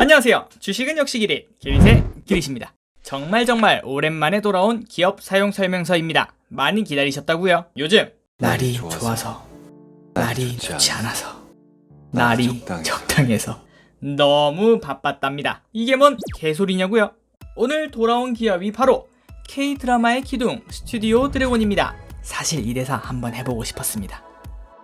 안녕하세요. 주식은 역시 기릿, 기릿의 기릿입니다. 정말 오랜만에 돌아온 기업 사용 설명서입니다. 많이 기다리셨다고요? 요즘 날이 좋아서, 날이 좋지 않아서, 날이 적당해서 너무 바빴답니다. 이게 뭔 개소리냐고요? 오늘 돌아온 기업이 바로 K-드라마의 기둥 스튜디오 드래곤입니다. 사실 이 대사 한번 해보고 싶었습니다.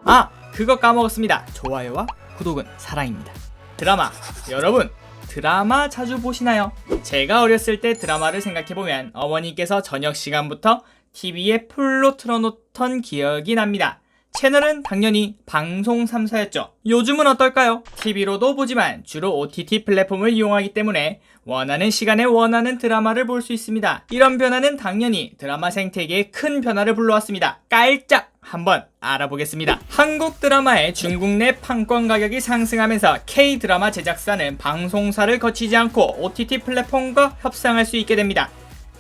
아, 그거 까먹었습니다. 좋아요와 구독은 사랑입니다. 드라마, 여러분 드라마 자주 보시나요? 제가 어렸을 때 드라마를 생각해보면 어머니께서 저녁 시간부터 TV에 풀로 틀어놓던 기억이 납니다. 채널은 당연히 방송 3사였죠. 요즘은 어떨까요? TV로도 보지만 주로 OTT 플랫폼을 이용하기 때문에 원하는 시간에 원하는 드라마를 볼 수 있습니다. 이런 변화는 당연히 드라마 생태계에 큰 변화를 불러왔습니다. 깔짝 한번 알아보겠습니다. 한국 드라마의 중국 내 판권 가격이 상승하면서 K-드라마 제작사는 방송사를 거치지 않고 OTT 플랫폼과 협상할 수 있게 됩니다.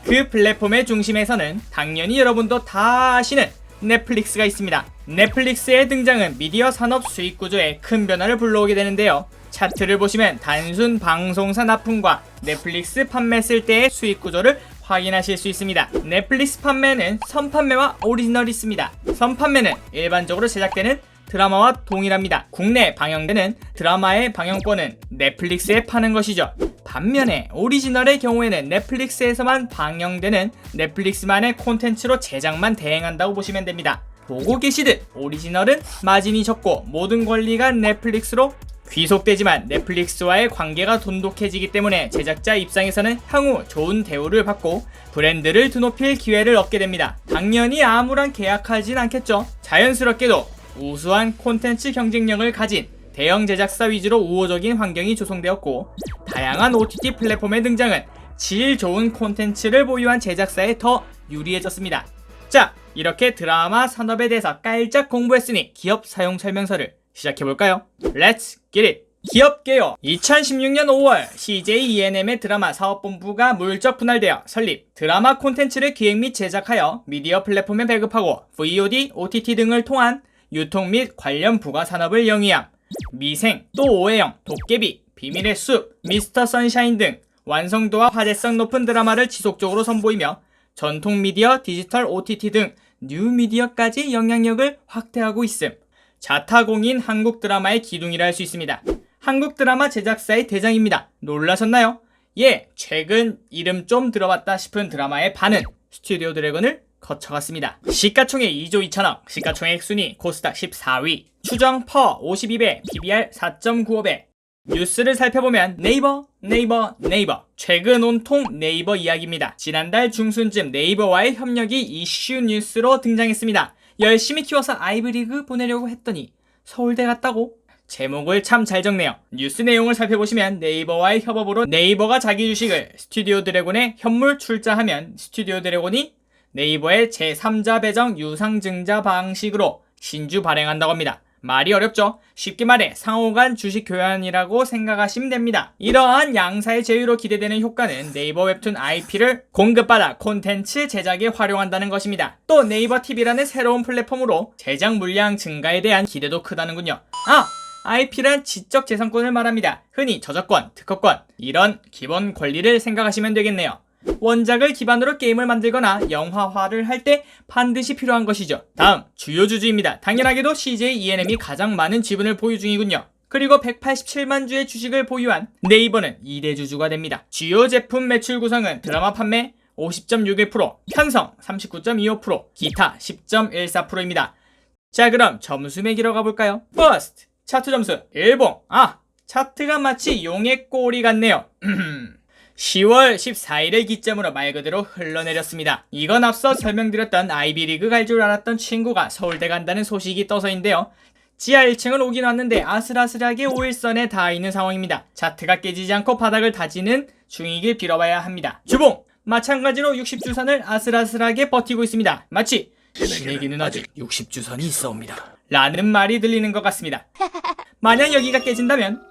그 플랫폼의 중심에서는 당연히 여러분도 다 아시는 넷플릭스가 있습니다. 넷플릭스의 등장은 미디어 산업 수익 구조에 큰 변화를 불러오게 되는데요. 차트를 보시면 단순 방송사 납품과 넷플릭스 판매했을 때의 수익 구조를 확인하실 수 있습니다. 넷플릭스 판매는 선판매와 오리지널이 있습니다. 선판매는 일반적으로 제작되는 드라마와 동일합니다. 국내에 방영되는 드라마의 방영권은 넷플릭스에 파는 것이죠. 반면에 오리지널의 경우에는 넷플릭스에서만 방영되는 넷플릭스만의 콘텐츠로 제작만 대행한다고 보시면 됩니다. 보고 계시듯 오리지널은 마진이 적고 모든 권리가 넷플릭스로 귀속되지만 넷플릭스와의 관계가 돈독해지기 때문에 제작자 입장에서는 향후 좋은 대우를 받고 브랜드를 드높일 기회를 얻게 됩니다. 당연히 아무런 계약하진 않겠죠. 자연스럽게도 우수한 콘텐츠 경쟁력을 가진 대형 제작사 위주로 우호적인 환경이 조성되었고 다양한 OTT 플랫폼의 등장은 질 좋은 콘텐츠를 보유한 제작사에 더 유리해졌습니다. 자, 이렇게 드라마 산업에 대해서 깔짝 공부했으니 기업 사용 설명서를 시작해볼까요? Let's get it! 기업 개요. 2016년 5월 CJ ENM의 드라마 사업본부가 물적 분할되어 설립. 드라마 콘텐츠를 기획 및 제작하여 미디어 플랫폼에 배급하고 VOD, OTT 등을 통한 유통 및 관련 부가 산업을 영위함. 미생, 또 오해영, 도깨비, 비밀의 숲, 미스터 선샤인 등 완성도와 화제성 높은 드라마를 지속적으로 선보이며 전통 미디어, 디지털 OTT 등 뉴 미디어까지 영향력을 확대하고 있음. 자타공인 한국 드라마의 기둥이라 할 수 있습니다. 한국 드라마 제작사의 대장입니다. 놀라셨나요? 예, 최근 이름 좀 들어봤다 싶은 드라마의 반은 스튜디오 드래곤을 거쳐갔습니다. 시가총액 2조 2천억, 시가총액 순위 코스닥 14위, 추정 퍼 52배, PBR 4.95배. 뉴스를 살펴보면 네이버. 최근 온통 네이버 이야기입니다. 지난달 중순쯤 네이버와의 협력이 이슈 뉴스로 등장했습니다. 열심히 키워서 아이브리그 보내려고 했더니 서울대 갔다고? 제목을 참 잘 적네요. 뉴스 내용을 살펴보시면 네이버와의 협업으로 네이버가 자기 주식을 스튜디오 드래곤에 현물 출자하면 스튜디오 드래곤이 네이버의 제3자 배정 유상증자 방식으로 신주 발행한다고 합니다. 말이 어렵죠? 쉽게 말해 상호간 주식 교환이라고 생각하시면 됩니다. 이러한 양사의 제휴로 기대되는 효과는 네이버 웹툰 IP를 공급받아 콘텐츠 제작에 활용한다는 것입니다. 또 네이버 TV라는 새로운 플랫폼으로 제작 물량 증가에 대한 기대도 크다는군요. IP란 지적 재산권을 말합니다. 흔히 저작권, 특허권, 이런 기본 권리를 생각하시면 되겠네요. 원작을 기반으로 게임을 만들거나 영화화를 할 때 반드시 필요한 것이죠. 다음, 주요 주주입니다. 당연하게도 CJ ENM이 가장 많은 지분을 보유 중이군요. 그리고 187만 주의 주식을 보유한 네이버는 2대 주주가 됩니다. 주요 제품 매출 구성은 드라마 판매 50.61%, 편성 39.25%, 기타 10.14%입니다. 자, 그럼 점수 매기러 가볼까요? 퍼스트, 차트 점수 일봉. 차트가 마치 용의 꼬리 같네요. 10월 14일을 기점으로 말 그대로 흘러내렸습니다. 이건 앞서 설명드렸던 아이비리그 갈 줄 알았던 친구가 서울대 간다는 소식이 떠서인데요. 지하 1층을 오긴 왔는데 아슬아슬하게 5일선에 닿아 있는 상황입니다. 차트가 깨지지 않고 바닥을 다지는 중이길 빌어봐야 합니다. 주봉! 마찬가지로 60주선을 아슬아슬하게 버티고 있습니다. 마치 신에게는 아직 60주선이 있어옵니다 라는 말이 들리는 것 같습니다. 만약 여기가 깨진다면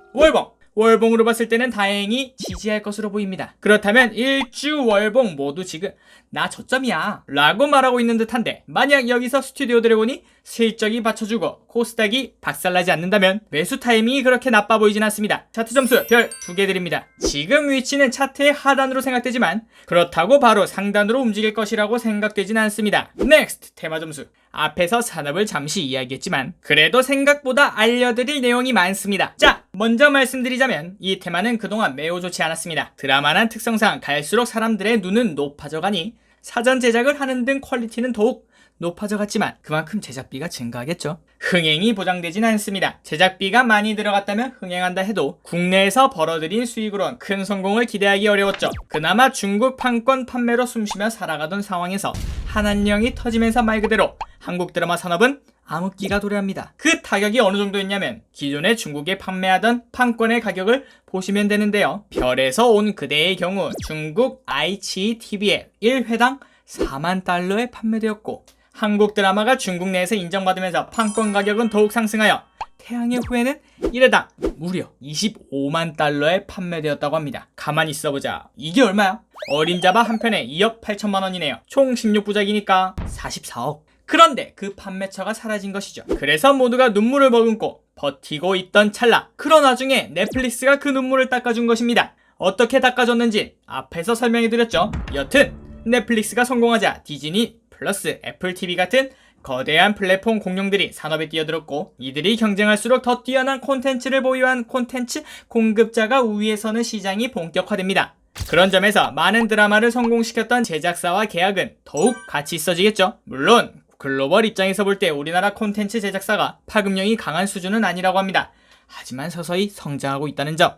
월봉으로 봤을 때는 다행히 지지할 것으로 보입니다. 그렇다면 일주 월봉 모두 지금 나 저점이야 라고 말하고 있는 듯한데, 만약 여기서 스튜디오 드래곤이 실적이 받쳐주고 코스닥이 박살나지 않는다면 매수 타이밍이 그렇게 나빠 보이진 않습니다. 차트 점수 별 2개 드립니다. 지금 위치는 차트의 하단으로 생각되지만 그렇다고 바로 상단으로 움직일 것이라고 생각되진 않습니다. 넥스트 테마 점수. 앞에서 산업을 잠시 이야기했지만 그래도 생각보다 알려드릴 내용이 많습니다. 자, 먼저 말씀드리자면 이 테마는 그동안 매우 좋지 않았습니다. 드라마란 특성상 갈수록 사람들의 눈은 높아져 가니 사전 제작을 하는 등 퀄리티는 더욱 높아져 갔지만 그만큼 제작비가 증가하겠죠. 흥행이 보장되진 않습니다. 제작비가 많이 들어갔다면 흥행한다 해도 국내에서 벌어들인 수익으론 큰 성공을 기대하기 어려웠죠. 그나마 중국 판권 판매로 숨쉬며 살아가던 상황에서 한한령이 터지면서 말 그대로 한국 드라마 산업은 암흑기가 도래합니다. 그 타격이 어느 정도였냐면 기존에 중국에 판매하던 판권의 가격을 보시면 되는데요. 별에서 온 그대의 경우 중국 IGTV에 1회당 4만 달러에 판매되었고, 한국 드라마가 중국 내에서 인정받으면서 판권 가격은 더욱 상승하여 태양의 후예는 1회당 무려 25만 달러에 판매되었다고 합니다. 가만히 있어보자. 이게 얼마야? 어림잡아 한 편에 2억 8천만 원이네요. 총 16부작이니까 44억. 그런데 그 판매처가 사라진 것이죠. 그래서 모두가 눈물을 머금고 버티고 있던 찰나, 그런 와중에 넷플릭스가 그 눈물을 닦아준 것입니다. 어떻게 닦아줬는지 앞에서 설명해드렸죠. 여튼 넷플릭스가 성공하자 디즈니 플러스 애플TV 같은 거대한 플랫폼 공룡들이 산업에 뛰어들었고, 이들이 경쟁할수록 더 뛰어난 콘텐츠를 보유한 콘텐츠 공급자가 우위에 서는 시장이 본격화됩니다. 그런 점에서 많은 드라마를 성공시켰던 제작사와 계약은 더욱 가치 있어지겠죠. 물론 글로벌 입장에서 볼 때 우리나라 콘텐츠 제작사가 파급력이 강한 수준은 아니라고 합니다. 하지만 서서히 성장하고 있다는 점.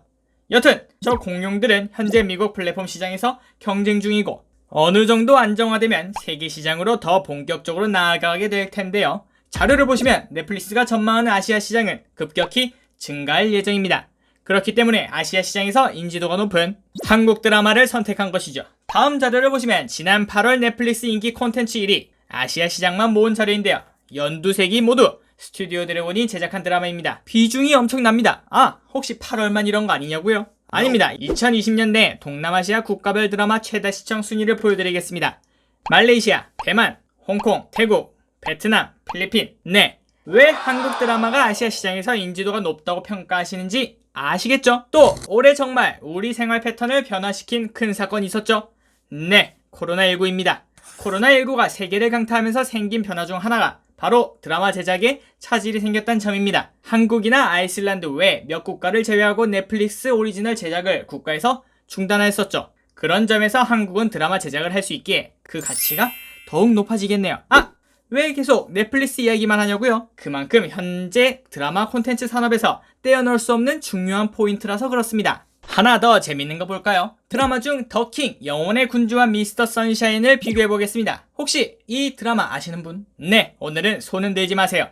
여튼 저 공룡들은 현재 미국 플랫폼 시장에서 경쟁 중이고, 어느 정도 안정화되면 세계 시장으로 더 본격적으로 나아가게 될 텐데요. 자료를 보시면 넷플릭스가 전망하는 아시아 시장은 급격히 증가할 예정입니다. 그렇기 때문에 아시아 시장에서 인지도가 높은 한국 드라마를 선택한 것이죠. 다음 자료를 보시면 지난 8월 넷플릭스 인기 콘텐츠 1위, 아시아 시장만 모은 자료인데요. 연두색이 모두 스튜디오 드래곤이 제작한 드라마입니다. 비중이 엄청납니다. 아, 혹시 8월만 이런 거 아니냐고요? 아닙니다. 2020년대 동남아시아 국가별 드라마 최다 시청 순위를 보여드리겠습니다. 말레이시아, 대만, 홍콩, 태국, 베트남, 필리핀. 네, 왜 한국 드라마가 아시아 시장에서 인지도가 높다고 평가하시는지 아시겠죠? 또 올해 정말 우리 생활 패턴을 변화시킨 큰 사건이 있었죠? 네, 코로나19입니다. 코로나19가 세계를 강타하면서 생긴 변화 중 하나가 바로 드라마 제작에 차질이 생겼다는 점입니다. 한국이나 아이슬란드 외 몇 국가를 제외하고 넷플릭스 오리지널 제작을 국가에서 중단하였었죠. 그런 점에서 한국은 드라마 제작을 할 수 있기에 그 가치가 더욱 높아지겠네요. 아! 왜 계속 넷플릭스 이야기만 하냐고요? 그만큼 현재 드라마 콘텐츠 산업에서 떼어놓을 수 없는 중요한 포인트라서 그렇습니다. 하나 더 재밌는 거 볼까요? 드라마 중 더킹, 영혼의 군주와 미스터 선샤인을 비교해보겠습니다. 혹시 이 드라마 아시는 분? 네, 오늘은 손은 대지 마세요.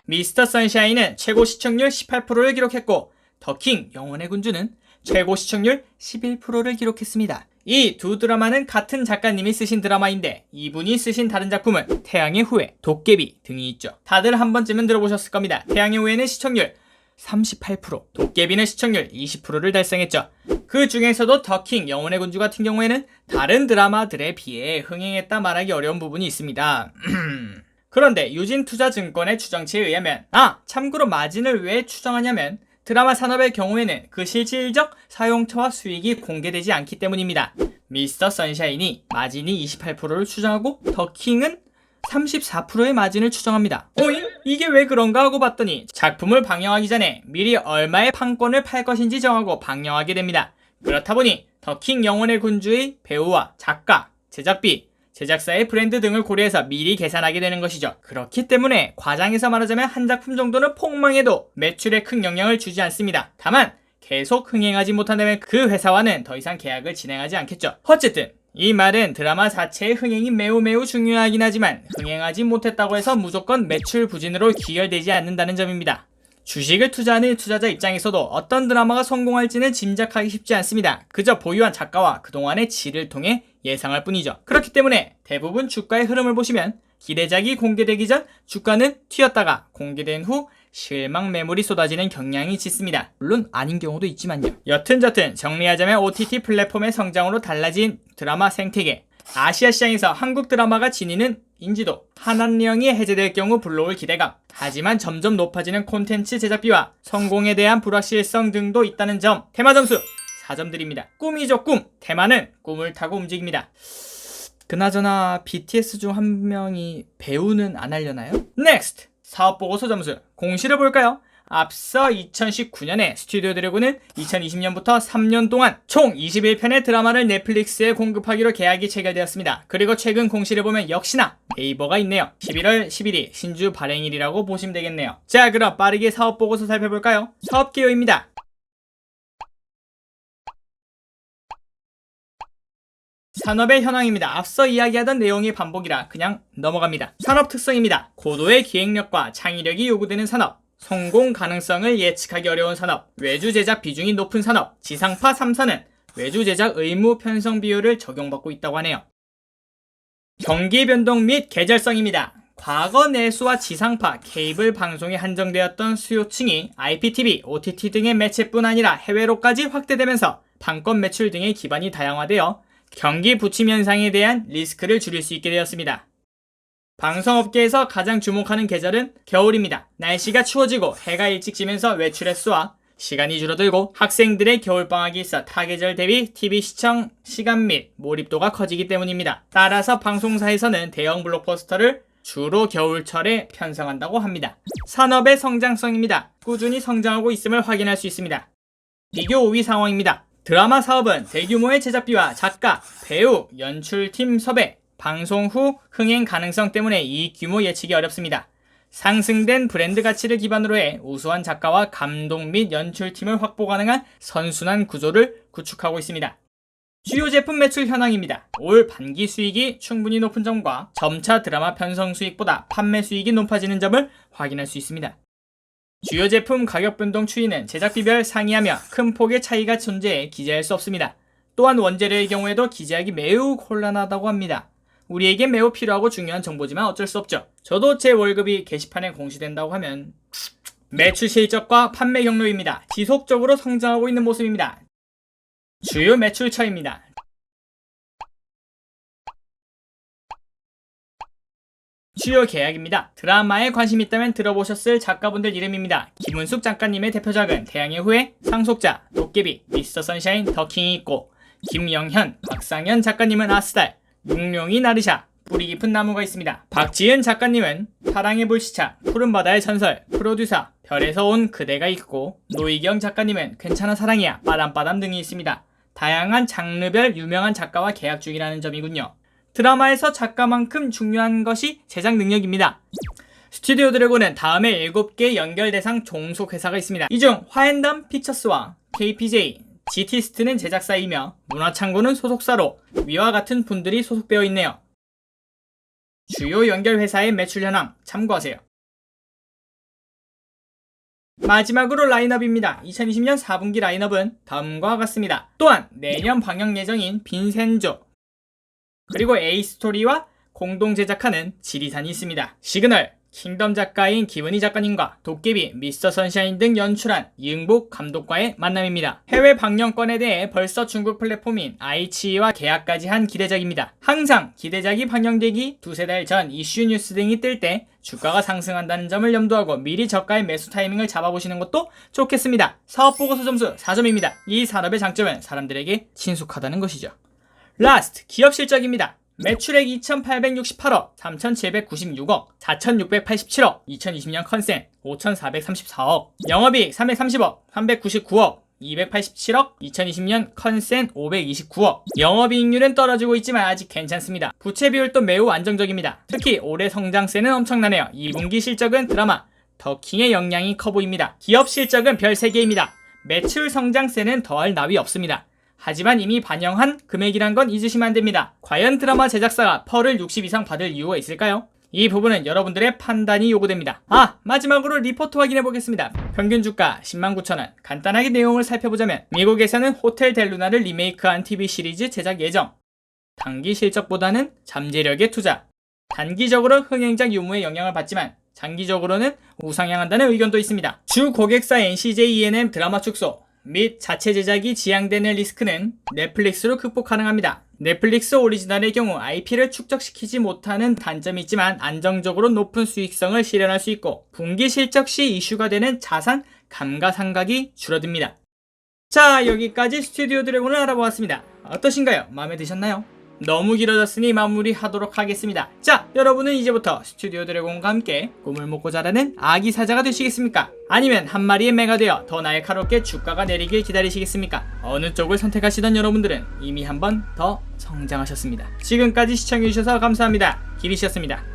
미스터 선샤인은 최고 시청률 18%를 기록했고, 더킹, 영혼의 군주는 최고 시청률 11%를 기록했습니다. 이 두 드라마는 같은 작가님이 쓰신 드라마인데 이분이 쓰신 다른 작품은 태양의 후예, 도깨비 등이 있죠. 다들 한 번쯤은 들어보셨을 겁니다. 태양의 후예는 시청률 38%, 도깨비는 시청률 20%를 달성했죠. 그 중에서도 더킹, 영혼의 군주 같은 경우에는 다른 드라마들에 비해 흥행했다 말하기 어려운 부분이 있습니다. 그런데 유진투자증권의 추정치에 의하면, 참고로 마진을 왜 추정하냐면 드라마 산업의 경우에는 그 실질적 사용처와 수익이 공개되지 않기 때문입니다. 미스터 선샤인이 마진이 28%를 추정하고 더킹은 34%의 마진을 추정합니다. 오잉? 이게 왜 그런가 하고 봤더니 작품을 방영하기 전에 미리 얼마의 판권을 팔 것인지 정하고 방영하게 됩니다. 그렇다 보니 더킹 영혼의 군주의 배우와 작가, 제작비, 제작사의 브랜드 등을 고려해서 미리 계산하게 되는 것이죠. 그렇기 때문에 과장해서 말하자면 한 작품 정도는 폭망해도 매출에 큰 영향을 주지 않습니다. 다만 계속 흥행하지 못한다면 그 회사와는 더 이상 계약을 진행하지 않겠죠. 어쨌든 이 말은 드라마 자체의 흥행이 매우 중요하긴 하지만 흥행하지 못했다고 해서 무조건 매출 부진으로 귀결되지 않는다는 점입니다. 주식을 투자하는 투자자 입장에서도 어떤 드라마가 성공할지는 짐작하기 쉽지 않습니다. 그저 보유한 작가와 그동안의 질을 통해 예상할 뿐이죠. 그렇기 때문에 대부분 주가의 흐름을 보시면 기대작이 공개되기 전 주가는 튀었다가 공개된 후 실망 매물이 쏟아지는 경향이 짙습니다. 물론 아닌 경우도 있지만요. 여튼저튼 정리하자면 OTT 플랫폼의 성장으로 달라진 드라마 생태계, 아시아 시장에서 한국 드라마가 지니는 인지도, 한한령이 해제될 경우 불러올 기대감, 하지만 점점 높아지는 콘텐츠 제작비와 성공에 대한 불확실성 등도 있다는 점, 테마 점수 4점 드립니다. 꿈이죠, 꿈. 테마는 꿈을 타고 움직입니다. 그나저나 BTS 중 한 명이 배우는 안 하려나요? 넥스트! 사업보고서 점수 공시를 볼까요? 앞서 2019년에 스튜디오 드래곤은 2020년부터 3년 동안 총 21편의 드라마를 넷플릭스에 공급하기로 계약이 체결되었습니다. 그리고 최근 공시를 보면 역시나 네이버가 있네요. 11월 11일 신주 발행일이라고 보시면 되겠네요. 자, 그럼 빠르게 사업보고서 살펴볼까요? 사업개요입니다. 산업의 현황입니다. 앞서 이야기하던 내용의 반복이라 그냥 넘어갑니다. 산업 특성입니다. 고도의 기획력과 창의력이 요구되는 산업, 성공 가능성을 예측하기 어려운 산업, 외주 제작 비중이 높은 산업, 지상파 3사는 외주 제작 의무 편성 비율을 적용받고 있다고 하네요. 경기 변동 및 계절성입니다. 과거 내수와 지상파, 케이블 방송에 한정되었던 수요층이 IPTV, OTT 등의 매체뿐 아니라 해외로까지 확대되면서 판권 매출 등의 기반이 다양화되어 경기 부침 현상에 대한 리스크를 줄일 수 있게 되었습니다. 방송업계에서 가장 주목하는 계절은 겨울입니다. 날씨가 추워지고 해가 일찍 지면서 외출 횟수와 시간이 줄어들고 학생들의 겨울방학이 있어 타계절 대비 TV 시청 시간 및 몰입도가 커지기 때문입니다. 따라서 방송사에서는 대형 블록버스터를 주로 겨울철에 편성한다고 합니다. 산업의 성장성입니다. 꾸준히 성장하고 있음을 확인할 수 있습니다. 비교 5위 상황입니다. 드라마 사업은 대규모의 제작비와 작가, 배우, 연출팀 섭외, 방송 후 흥행 가능성 때문에 이 규모 예측이 어렵습니다. 상승된 브랜드 가치를 기반으로 해 우수한 작가와 감독 및 연출팀을 확보 가능한 선순환 구조를 구축하고 있습니다. 주요 제품 매출 현황입니다. 올 반기 수익이 충분히 높은 점과 점차 드라마 편성 수익보다 판매 수익이 높아지는 점을 확인할 수 있습니다. 주요 제품 가격 변동 추이는 제작비별 상이하며 큰 폭의 차이가 존재해 기재할 수 없습니다. 또한 원재료의 경우에도 기재하기 매우 곤란하다고 합니다. 우리에게 매우 필요하고 중요한 정보지만 어쩔 수 없죠. 저도 제 월급이 게시판에 공시된다고 하면 매출 실적과 판매 경로입니다. 지속적으로 성장하고 있는 모습입니다. 주요 매출처입니다. 주요 계약입니다. 드라마에 관심 있다면 들어보셨을 작가분들 이름입니다. 김은숙 작가님의 대표작은 태양의 후예, 상속자, 도깨비, 미스터 선샤인, 더킹이 있고, 김영현, 박상현 작가님은 아스달, 육룡이 나르샤, 뿌리 깊은 나무가 있습니다. 박지은 작가님은 사랑의 불시착, 푸른바다의 전설, 프로듀서, 별에서 온 그대가 있고, 노희경 작가님은 괜찮아 사랑이야, 빠담빠담 등이 있습니다. 다양한 장르별 유명한 작가와 계약 중이라는 점이군요. 드라마에서 작가만큼 중요한 것이 제작 능력입니다. 스튜디오 드래곤은 다음에 7개 연결 대상 종속 회사가 있습니다. 이 중 화앤담 피처스와 KPJ, GT스트는 제작사이며 문화창고는 소속사로 위와 같은 분들이 소속되어 있네요. 주요 연결 회사의 매출 현황 참고하세요. 마지막으로 라인업입니다. 2020년 4분기 라인업은 다음과 같습니다. 또한 내년 방영 예정인 빈센조, 그리고 A스토리와 공동 제작하는 지리산이 있습니다. 시그널, 킹덤 작가인 김은희 작가님과 도깨비, 미스터 선샤인 등 연출한 이응복 감독과의 만남입니다. 해외 방영권에 대해 벌써 중국 플랫폼인 아이치와 계약까지 한 기대작입니다. 항상 기대작이 방영되기 두세 달 전 이슈 뉴스 등이 뜰 때 주가가 상승한다는 점을 염두하고 미리 저가의 매수 타이밍을 잡아보시는 것도 좋겠습니다. 사업보고서 점수 4점입니다. 이 산업의 장점은 사람들에게 친숙하다는 것이죠. 라스트, 기업 실적입니다. 매출액 2,868억, 3,796억, 4,687억, 2020년 컨센 5,434억, 영업이익 330억, 399억, 287억, 2020년 컨센 529억. 영업이익률은 떨어지고 있지만 아직 괜찮습니다. 부채 비율도 매우 안정적입니다. 특히 올해 성장세는 엄청나네요. 2분기 실적은 드라마 더킹의 영향이 커 보입니다. 기업 실적은 별 3개입니다. 매출 성장세는 더할 나위 없습니다. 하지만 이미 반영한 금액이란 건 잊으시면 안 됩니다. 과연 드라마 제작사가 펄을 60 이상 받을 이유가 있을까요? 이 부분은 여러분들의 판단이 요구됩니다. 마지막으로 리포트 확인해 보겠습니다. 평균 주가 109,000원. 간단하게 내용을 살펴보자면 미국에서는 호텔 델루나를 리메이크한 TV 시리즈 제작 예정. 단기 실적보다는 잠재력에 투자. 단기적으로 흥행작 유무에 영향을 받지만 장기적으로는 우상향한다는 의견도 있습니다. 주 고객사 NCJ ENM 드라마 축소. 및 자체 제작이 지양되는 리스크는 넷플릭스로 극복 가능합니다. 넷플릭스 오리지널의 경우 IP를 축적시키지 못하는 단점이 있지만 안정적으로 높은 수익성을 실현할 수 있고 분기 실적 시 이슈가 되는 자산 감가상각이 줄어듭니다. 자, 여기까지 스튜디오 드래곤을 알아보았습니다. 어떠신가요? 마음에 드셨나요? 너무 길어졌으니 마무리하도록 하겠습니다. 자, 여러분은 이제부터 스튜디오 드래곤과 함께 꿈을 먹고 자라는 아기 사자가 되시겠습니까? 아니면 한 마리의 매가 되어 더 날카롭게 주가가 내리길 기다리시겠습니까? 어느 쪽을 선택하시던 여러분들은 이미 한 번 더 성장하셨습니다. 지금까지 시청해주셔서 감사합니다. 기리씨였습니다.